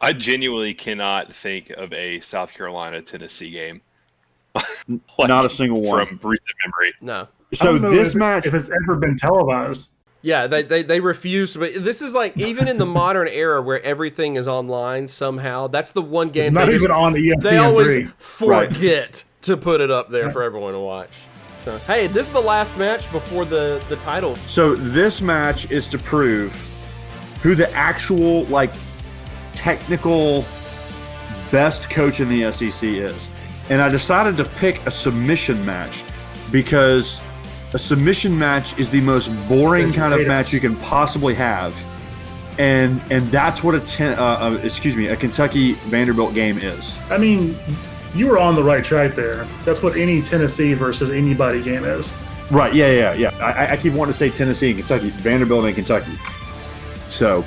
I genuinely cannot think of a South Carolina-Tennessee game. Not a single one. From recent memory. No. So this match... If it's ever been televised. Yeah, they refuse to. But this is like, even in the modern era where everything is online somehow, that's the one game it's not even on ESPN3. They always forget to put it up there for everyone to watch. So, hey, this is the last match before the title. So this match is to prove who the actual, like, technical best coach in the SEC is. And I decided to pick a submission match because a submission match is the most boring kind of match you can possibly have. And that's what a Kentucky Vanderbilt game is. I mean, you were on the right track there. That's what any Tennessee versus anybody game is. Right, yeah. I keep wanting to say Tennessee and Kentucky, Vanderbilt and Kentucky. So,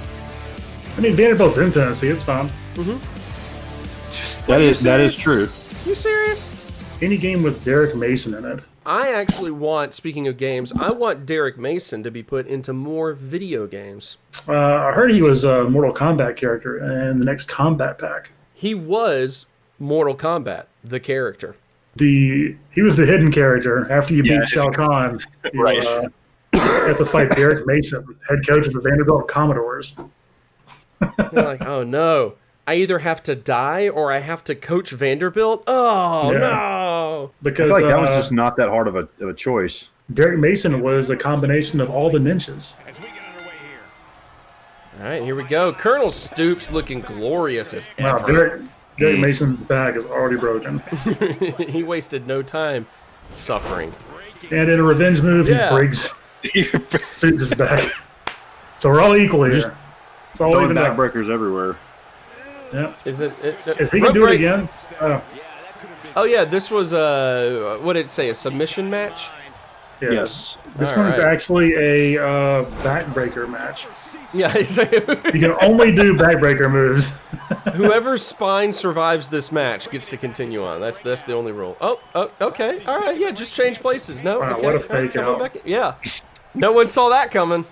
I mean, Vanderbilt's in Tennessee. It's fine. That is true. You serious? Any game with Derek Mason in it. I actually want, speaking of games, I want Derek Mason to be put into more video games. I heard he was a Mortal Kombat character in the next Combat Pack. He was Mortal Kombat, the character. He was the hidden character. After you beat Shao Kahn, you have to fight Derek Mason, head coach of the Vanderbilt Commodores. You're like, oh no. I either have to die or I have to coach Vanderbilt. Oh, no. Because I feel like that was just not that hard of a choice. Derek Mason was a combination of all the ninjas. All right, here we go. Colonel Stoops looking glorious as ever. Wow, Derek Mason's back is already broken. He wasted no time suffering. And in a revenge move, he breaks Stoops' back. So we're all equal here. It's all even backbreakers everywhere. Yeah. Is he going to do it again? Oh, yeah, this was, what did it say, a submission match? Yeah. Yes. This one's actually a backbreaker match. Yeah. You can only do backbreaker moves. Whoever's spine survives this match gets to continue on. That's the only rule. Oh, okay. All right, yeah, just change places. No, wow, okay. what a fake out. Back. Yeah. No one saw that coming.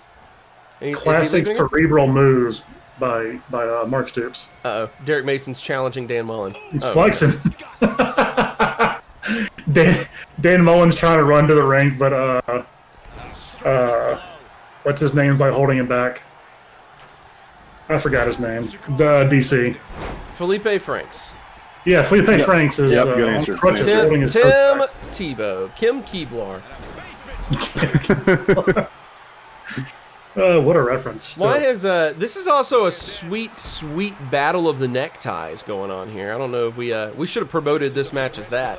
Classic cerebral moves by Mark Stoops. Uh-oh. Derek Mason's challenging Dan Mullen. He's flexing. Dan Mullen's trying to run to the ring, but what's his name's like holding him back? I forgot his name. The DC. Felipe Franks. Yeah, Felipe Franks is good answer. holding his Tim Tebow. Kim Keebler. What a reference. Why is this is also a sweet battle of the neckties going on here. I don't know if we should have promoted this match as that.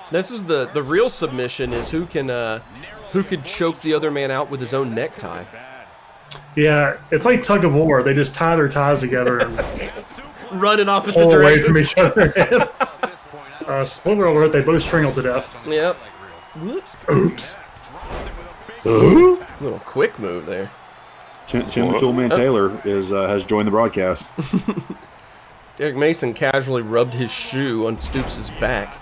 This is the real submission is who could choke the other man out with his own necktie. Yeah, it's like tug of war. They just tie their ties together and run in opposite pull away directions from each other. Spoiler alert, they both strangle to death. Yep. Whoops. Oops. Little quick move there. Tim the Toolman Taylor has joined the broadcast. Derek Mason casually rubbed his shoe on Stoops' back.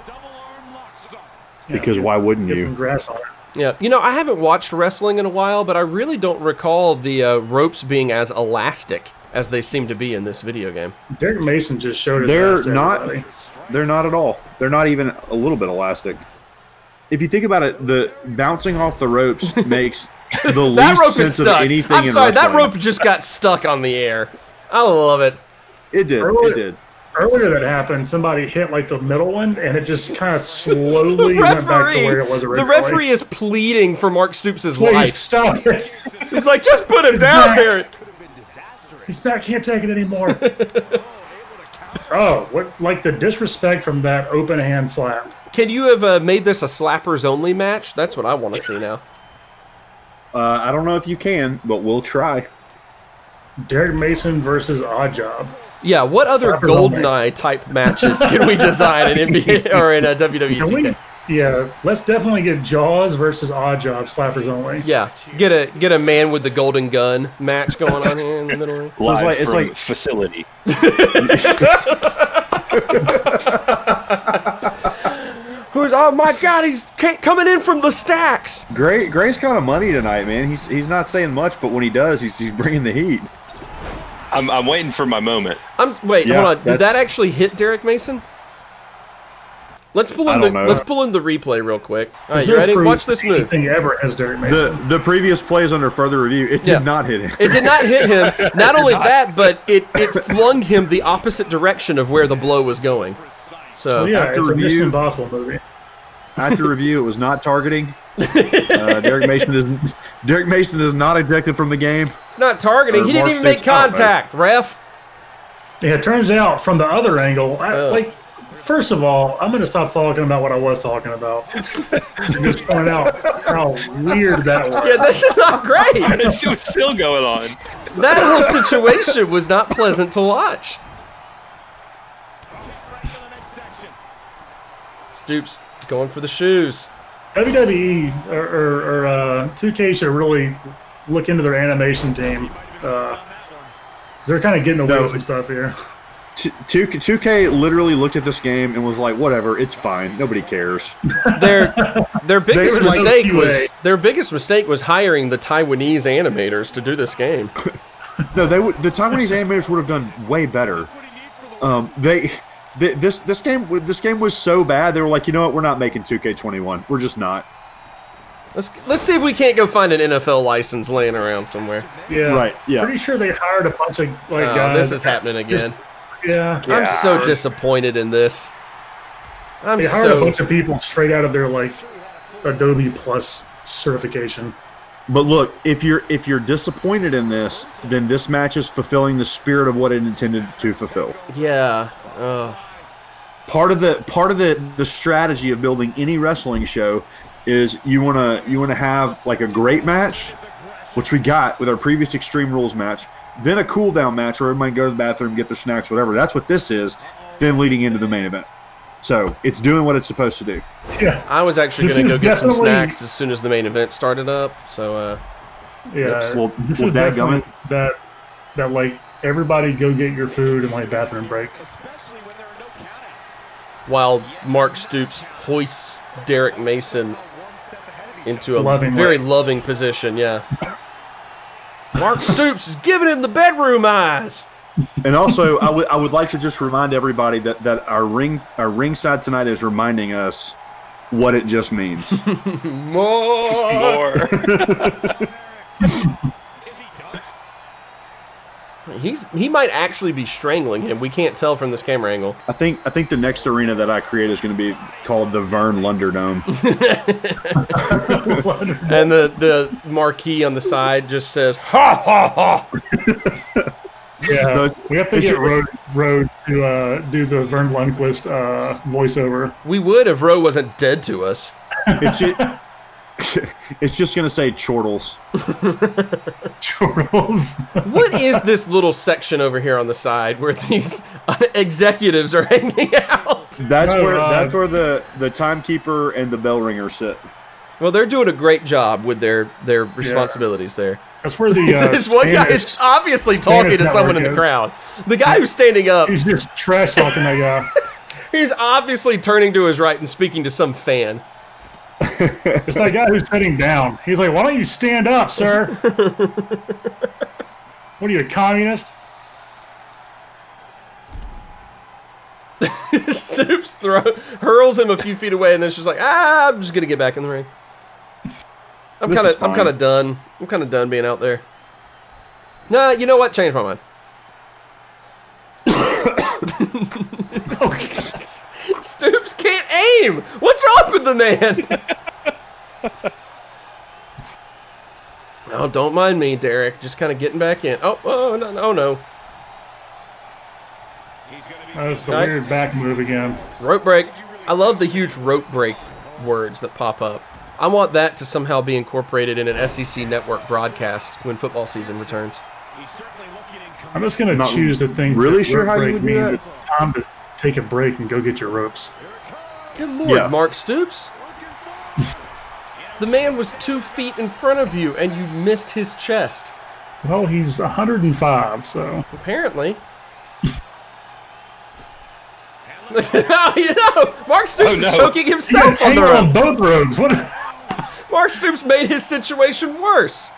Because why wouldn't Get you? some grass on it. Yeah, I haven't watched wrestling in a while, but I really don't recall the ropes being as elastic as they seem to be in this video game. Derek Mason just showed his ass to everybody. They're not at all. They're not even a little bit elastic. If you think about it, the bouncing off the ropes makes the that least rope sense is stuck. of anything I'm in sorry, wrestling. that rope just got stuck on the air. I love it. It did. It did. Earlier that happened, somebody hit like the middle one, and it just kind of slowly went back to where it was originally. The referee is pleading for Mark Stoops' Please life. stop it. He's like, just put him down, Derek. He's back, can't take it anymore. Oh, what? Like the disrespect from that open hand slap. Can you have made this a slappers only match? That's what I want to see now. I don't know if you can, but we'll try. Derek Mason versus Oddjob. Yeah, what other GoldenEye type matches can we design in NBA or in a WWE 2K? Yeah, let's definitely get Jaws versus Oddjob, slappers only. Yeah, get a man with the golden gun match going on here in the middle. So it's like facility. Oh my God, he's coming in from the stacks. Gray's kind of money tonight, man. He's not saying much, but when he does, he's bringing the heat. I'm waiting for my moment. Wait, Yeah, hold on. Did that's- that actually hit Derek Mason? Let's pull I in don't know. let's pull in the replay real quick. All right, There's you no ready? proof Watch this move. anything ever has Derek Mason. The previous plays under further review, it Yeah. did not hit him. It did not hit him. Not only that, but it flung him the opposite direction of where the blow was going. So Well, yeah, after it's a review- Mission Impossible movie. After review, it was not targeting. Derek Mason is not ejected from the game. it's not targeting. Or He didn't Mark even make Stoops, I don't know. contact, ref. Yeah, it turns out from the other angle, Oh. first of all, I'm going to stop talking about what I was talking about. Just point out how weird that was. Yeah, this is not great. It was still going on. That whole situation was not pleasant to watch. Stoops going for the shoes. WWE or 2K should really look into their animation team. They're kind of getting away with some stuff here. 2K literally looked at this game and was like, "Whatever, it's fine. Nobody cares." Their biggest were so QA. mistake was hiring the Taiwanese animators to do this game. No, the Taiwanese animators would have done way better. This game was so bad. They were like, you know what? We're not making 2K21. We're just not. Let's see if we can't go find an NFL license laying around somewhere. Yeah, Right, yeah. Pretty sure they hired a bunch of guys. This is happening again. Yeah, I'm so disappointed in this. they hired a bunch of people straight out of their Adobe Plus certification. But look, if you're disappointed in this, then this match is fulfilling the spirit of what it intended to fulfill. Yeah. Part of the strategy of building any wrestling show is you wanna have like a great match, which we got with our previous Extreme Rules match, then a cool down match where everybody go to the bathroom, get their snacks, whatever. That's what this is. Then leading into the main event. So it's doing what it's supposed to do. Yeah, I was actually This going to is go get some definitely- snacks as soon as the main event started up. So, yeah. Well, this was is that definitely that everybody go get your food and bathroom breaks. while Mark Stoops hoists Derek Mason into a Lovingly. very loving position, yeah. Mark Stoops is giving him the bedroom eyes. And also, I would like to just remind everybody that our ringside tonight is reminding us what it just means. More. Or He might actually be strangling him. We can't tell from this camera angle. I think the next arena that I create is going to be called the Vern Lunderdome. And the marquee on the side just says, ha, ha, ha. Yeah, No, we have to get Road to do the Vern Lundquist voiceover. We would if Roe wasn't dead to us. It's just going to say chortles. Chortles. What is this little section over here on the side where these executives are hanging out? That's Oh, where the timekeeper and the bell ringer sit. Well, they're doing a great job with their responsibilities there. That's where the This one guy is obviously talking to someone in the crowd. The guy who's standing up, He's just trash talking that guy. he's obviously turning to his right and speaking to some fan. It's that guy who's sitting down. He's like, "Why don't you stand up, sir? What are you, a communist?" Stoops hurls him a few feet away, and then she's like, I'm just gonna get back in the ring. I'm This is kind fine. of done. I'm kind of done being out there. Nah, you know what? Change my mind. Stoops can't aim. What's wrong with the man? Oh, don't mind me, Derek. Just kind of getting back in. Oh no. That's the Okay. weird back move again. Rope break. I love the huge rope break words that pop up. I want that to somehow be incorporated in an SEC network broadcast when football season returns. I'm just gonna Not choose to think. really that sure rope how you break would do means that. it's time to take a break and go get your ropes. Good lord, Yeah. Mark Stoops. The man was 2 feet in front of you and you missed his chest. Well, he's 105, so Apparently. Mark Stoops is choking he himself got on the tangled on rope. both ropes. What? Mark Stoops made his situation worse.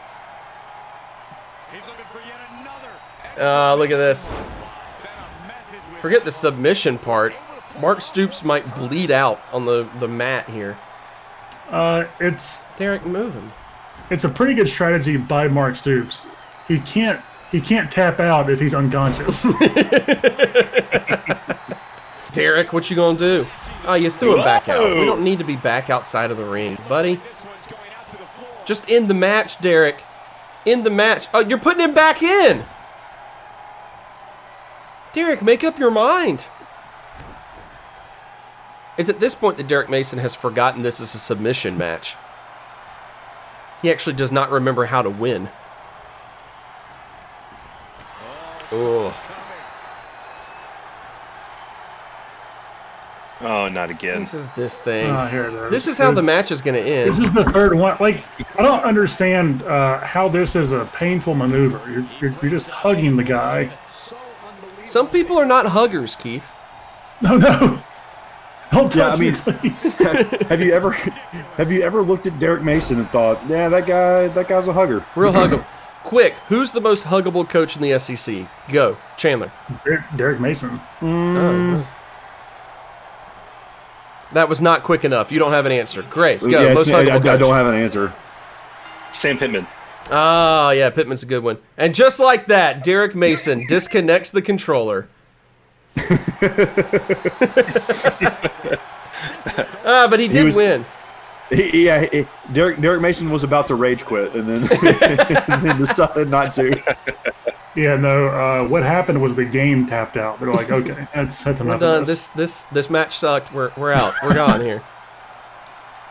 Look at this. Forget the submission part. Mark Stoops might bleed out on the mat here. Derek, move him. It's a pretty good strategy by Mark Stoops. He can't tap out if he's unconscious. Derek, what you gonna do? Oh, you threw him back out. We don't need to be back outside of the ring, buddy. Just end the match, Derek. End the match. Oh, you're putting him back in. Derek, make up your mind. It's at this point that Derek Mason has forgotten this is a submission match. He actually does not remember how to win. Oh. Oh, not again. This is this thing. Here it is. This is how the match is going to end. This is the third one. Like, I don't understand how this is a painful maneuver. You're just hugging the guy. Some people are not huggers, Keith. No. Don't touch me, please. have you ever looked at Derek Mason and thought, yeah, that guy's a hugger? Real hug him. Quick, who's the most huggable coach in the SEC? Go, Chandler. Derek Mason. That was not quick enough. You don't have an answer. Great, go. Yeah, most huggable coach. I don't have an answer. Sam Pittman. Oh, yeah, Pittman's a good one. And just like that, Derek Mason disconnects the controller. But he did win. Derek Mason was about to rage quit and then, and then decided not to. Yeah, no. What happened was the game tapped out. They're like, okay, that's enough. We're done. Of This match sucked. We're out. We're gone here.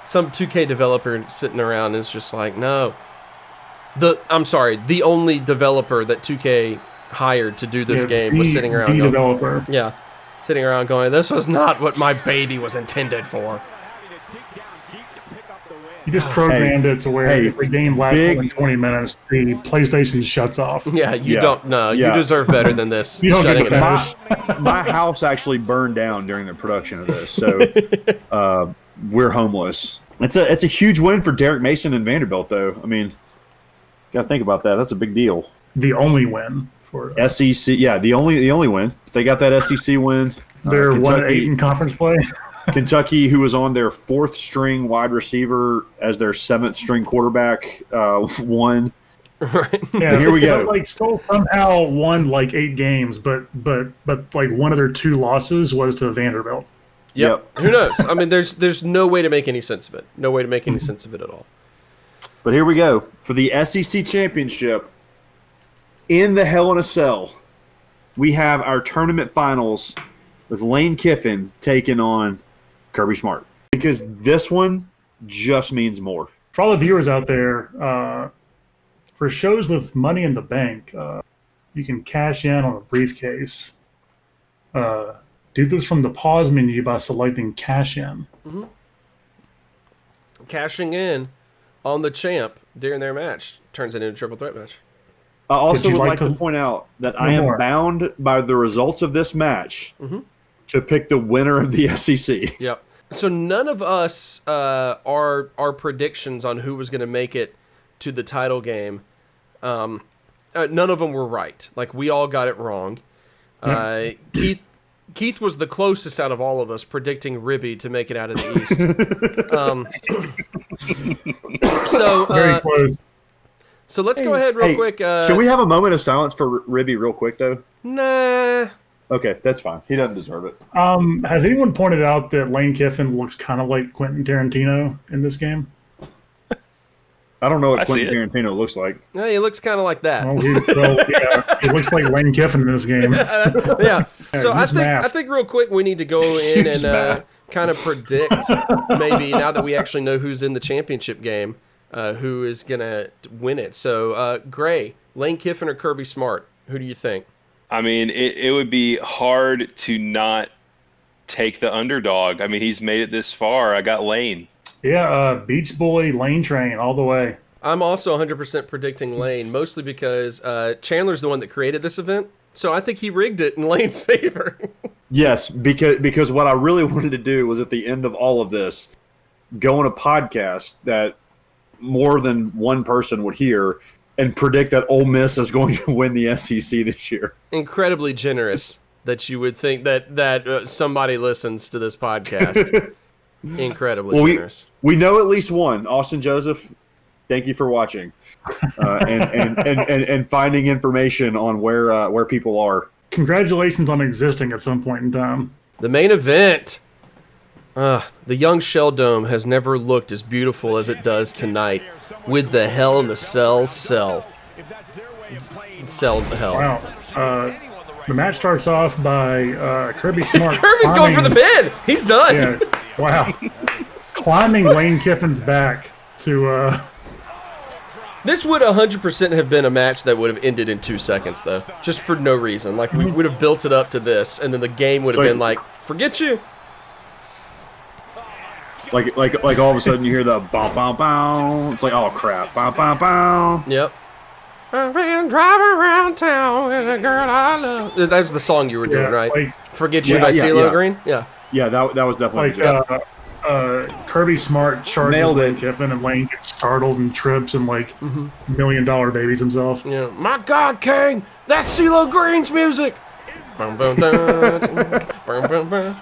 Some 2K developer sitting around is just like, no. I'm sorry. The only developer that 2K hired to do this game was sitting around going, developer. Yeah, sitting around going, this was not what my baby was intended for. You just programmed it to where if the game lasts more than 20 minutes, the PlayStation shuts off. Yeah, you don't. No, you deserve better than this. You don't get the finish. My house actually burned down during the production of this, so we're homeless. It's a huge win for Derek Mason and Vanderbilt, though. I mean, gotta think about that. That's a big deal. The only win for SEC. Yeah, the only win. They got that SEC win. They're 1-8 in conference play. Kentucky, who was on their fourth string wide receiver as their seventh string quarterback, won. Right. Yeah, here we go. Like still somehow won like 8 games, but like one of their 2 losses was to Vanderbilt. Yep. Who knows? I mean, there's no way to make any sense of it. No way to make any sense of it at all. But here we go for the SEC championship. In the Hell in a Cell, we have our tournament finals with Lane Kiffin taking on Kirby Smart, because this one just means more. For all the viewers out there, for shows with Money in the Bank, you can cash in on a briefcase. Do this from the pause menu by selecting Cash In. Mm-hmm. Cashing in on the champ during their match turns it into a triple threat match. I also would like to point out that I am bound by the results of this match to pick the winner of the SEC. Yep. So none of us our predictions on who was going to make it to the title game, none of them were right. Like, we all got it wrong. Keith was the closest out of all of us predicting Ribby to make it out of the East. Very close. So let's go ahead real quick. Can we have a moment of silence for Ribby real quick, though? Nah. Okay, that's fine. He doesn't deserve it. Has anyone pointed out that Lane Kiffin looks kind of like Quentin Tarantino in this game? I don't know what Quentin Tarantino looks like. No, he looks kind of like that. He looks like Lane Kiffin in this game. Yeah. So I think real quick we need to go in and kind of predict maybe, now that we actually know who's in the championship game, who is gonna win it. So Gray, Lane Kiffin or Kirby Smart? Who do you think? I mean, it would be hard to not take the underdog. I mean, he's made it this far. I got Lane. Yeah, Beach Boy, Lane Train, all the way. I'm also 100% predicting Lane, mostly because Chandler's the one that created this event, so I think he rigged it in Lane's favor. Yes, because what I really wanted to do was, at the end of all of this, go on a podcast that more than one person would hear and predict that Ole Miss is going to win the SEC this year. Incredibly generous that you would think that somebody listens to this podcast. Incredibly generous. We know at least one. Austin Joseph, thank you for watching and finding information on where people are. Congratulations on existing at some point in time. The main event. The young Shell Dome has never looked as beautiful as it does tonight with the Hell in the Cell. Cell the Hell. Wow. The match starts off by Kirby Smart. Kirby's going for the pin. He's done. Yeah. Wow. Climbing Lane Kiffin's back to... This would 100% have been a match that would have ended in 2 seconds, though. Just for no reason. Like, we would have built it up to this, and then the game would have been like, forget you. Like all of a sudden you hear the bow bow bow. It's like, oh crap, bow bow bow. Yep. I've been driving around town with a girl I love. That was the song you were doing, right? Like, Forget You by CeeLo Green? Yeah. Yeah, that was definitely like Kirby Smart charges Lane Kiffin, and Lane gets startled and trips and like $1 million babies himself. Yeah. My God, King, that's CeeLo Green's music. Bum, bum, dun, bum, bum, bum.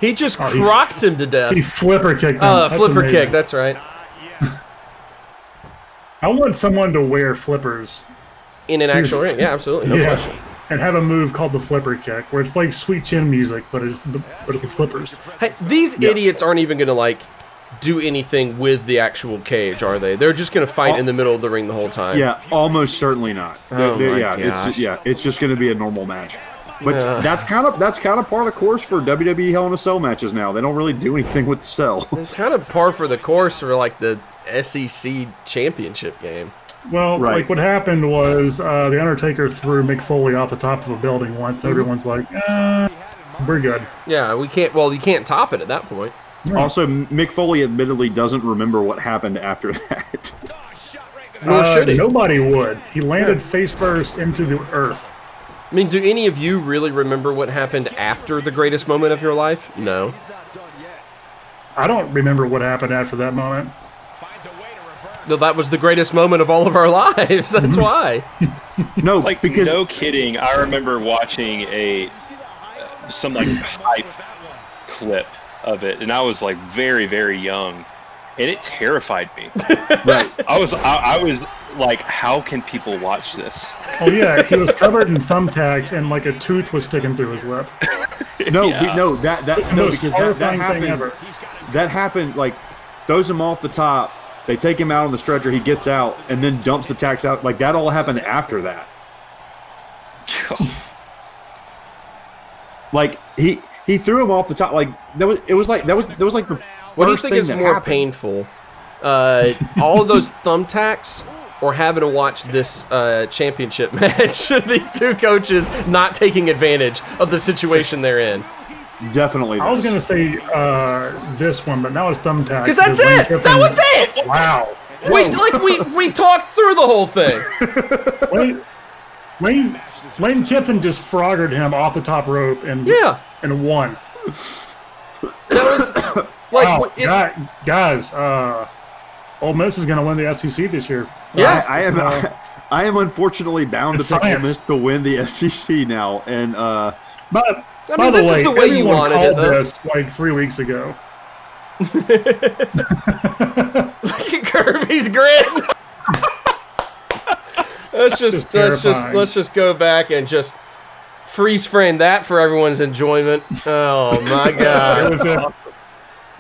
He just crocked him to death. He flipper kicked him. Oh, flipper kick, that's right. I want someone to wear flippers. In an actual ring, yeah, absolutely, no question. And have a move called the flipper kick, where it's like Sweet Chin music, but it's with flippers. Hey, these idiots aren't even going to, like, do anything with the actual cage, are they? They're just going to fight in the middle of the ring the whole time. Yeah, almost certainly not. Oh my gosh. It's just going to be a normal match. But that's kind of part of the course for WWE Hell in a Cell matches now. They don't really do anything with the cell. It's kind of par for the course for like the SEC championship game. Well, like what happened was the Undertaker threw Mick Foley off the top of a building once, and everyone's like, we're good. Yeah, we can't. Well, you can't top it at that point. Also, Mick Foley admittedly doesn't remember what happened after that. Nor should he. Nobody would. He landed face first into the earth. I mean, do any of you really remember what happened after the greatest moment of your life? No. I don't remember what happened after that moment. No, that was the greatest moment of all of our lives. That's why. No, like, because no kidding. I remember watching some like hype clip of it, and I was like very, very young, and it terrified me. right. I was like, how can people watch this? Oh yeah, he was covered in thumbtacks, and like a tooth was sticking through his lip. No, Because that happened. That happened. Like, throws him off the top. They take him out on the stretcher. He gets out and then dumps the tacks out. Like, that all happened after that. Like, he threw him off the top. Like, that was like the. What do you think is more painful? All of those thumbtacks, or having to watch this championship match? These two coaches not taking advantage of the situation they're in. Definitely. I was going to say this one, but now it's thumbtacks. Because that's it! That was it! Wow. We talked through the whole thing. Lane Kiffin just froggered him off the top rope and won. That was guys, Ole Miss is going to win the SEC this year. Yeah, I am unfortunately bound to pick Ole Miss to win the SEC now, and But I mean, this is the way you wanted it, though. This like 3 weeks ago. Look at Kirby's grin. Let's just go back and just freeze frame that for everyone's enjoyment. Oh my God!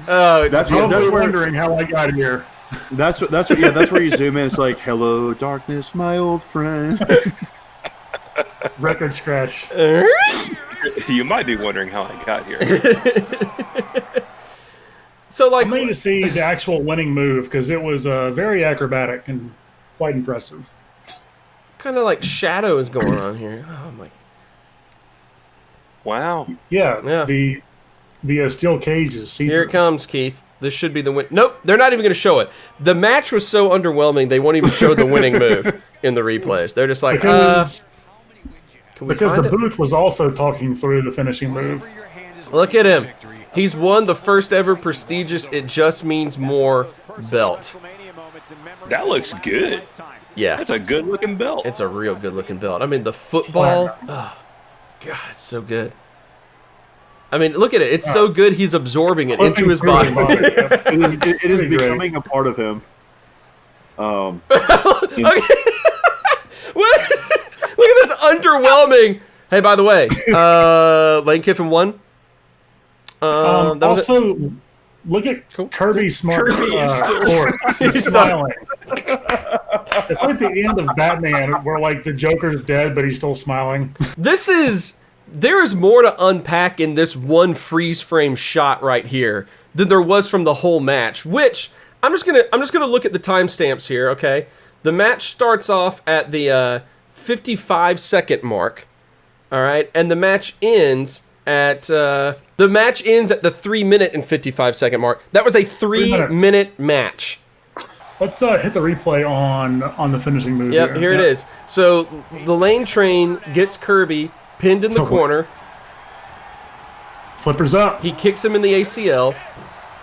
I was wondering how I got here. That's where you zoom in. It's like, hello, darkness, my old friend. Record scratch. You might be wondering how I got here. So, like, I'm waiting to see the actual winning move because it was very acrobatic and quite impressive. Kind of like shadow is going on here. Oh my! Wow. Yeah. The steel cage is see-through. Here it comes, Keith. This should be the win. Nope, they're not even going to show it. The match was so underwhelming they won't even show the winning move in the replays. They're just like, because the booth was also talking through the finishing move. Look at him. He's won the first ever prestigious It Just Means More belt. That looks good. Yeah. That's a good looking belt. It's a real good looking belt. I mean, the football, oh, God, it's so good. I mean, look at it. It's so good he's absorbing it into his body. It is becoming a part of him. Okay. What? Look at this underwhelming. Hey, by the way, Lane Kiffin won. That was also, look at Kirby Smart's court. He's smiling. It's like the end of Batman, where like the Joker's dead, but he's still smiling. There is more to unpack in this one freeze frame shot right here than there was from the whole match. Which I'm just gonna look at the timestamps here. Okay, the match starts off at the 55-second mark. All right, and the match ends at the 3-minute and 55-second mark. That was a 3-minute match. Let's hit the replay on the finishing move. Yep, here it is. So the Lane Train gets Kirby pinned in the corner. Flippers up. He kicks him in the ACL.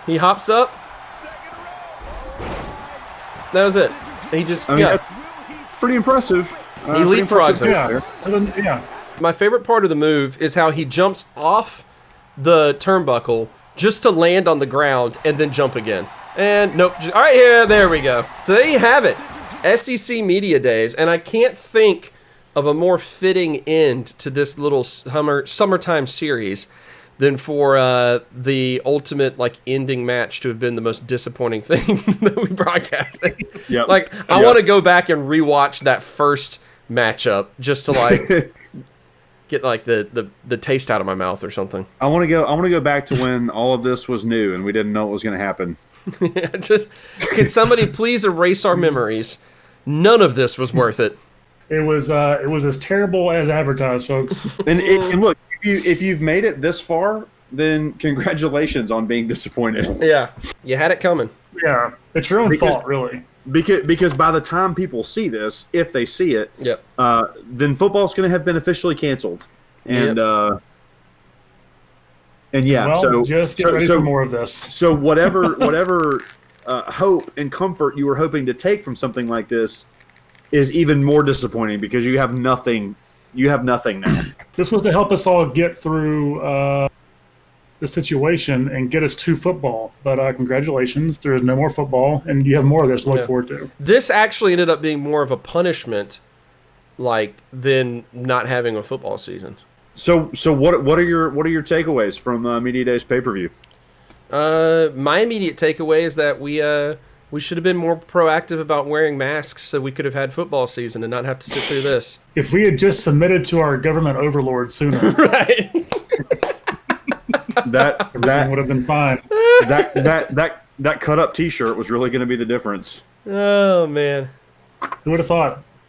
He hops up. That was it. He just that's pretty impressive. He leapfrogs him. Yeah. My favorite part of the move is how he jumps off the turnbuckle just to land on the ground and then jump again. And nope. All right, there we go. So there you have it. SEC Media Days. And I can't think of a more fitting end to this little summertime series than for the ultimate ending match to have been the most disappointing thing that we broadcasted. Yep. I want to go back and rewatch that first matchup just to get the taste out of my mouth or something. I want to go back to when all of this was new and we didn't know what was going to happen. Can somebody please erase our memories? None of this was worth it. It was as terrible as advertised, folks. And look, if you've made it this far, then congratulations on being disappointed. Yeah, you had it coming. Yeah, it's your own fault, really. Because by the time people see this, if they see it, yep. Then football's going to have been officially canceled. And yep. And yeah, well, just get ready for more of this. So whatever hope and comfort you were hoping to take from something like this is even more disappointing because you have nothing. You have nothing now. This was to help us all get through the situation and get us to football. But congratulations, there is no more football, and you have more of this to look forward to. This actually ended up being more of a punishment, than not having a football season. So what are your takeaways from Media Day's pay-per-view? My immediate takeaway is that we should have been more proactive about wearing masks so we could have had football season and not have to sit through this. If we had just submitted to our government overlords sooner, right? that would have been fine. That cut up T-shirt was really going to be the difference. Oh man, who would have thought?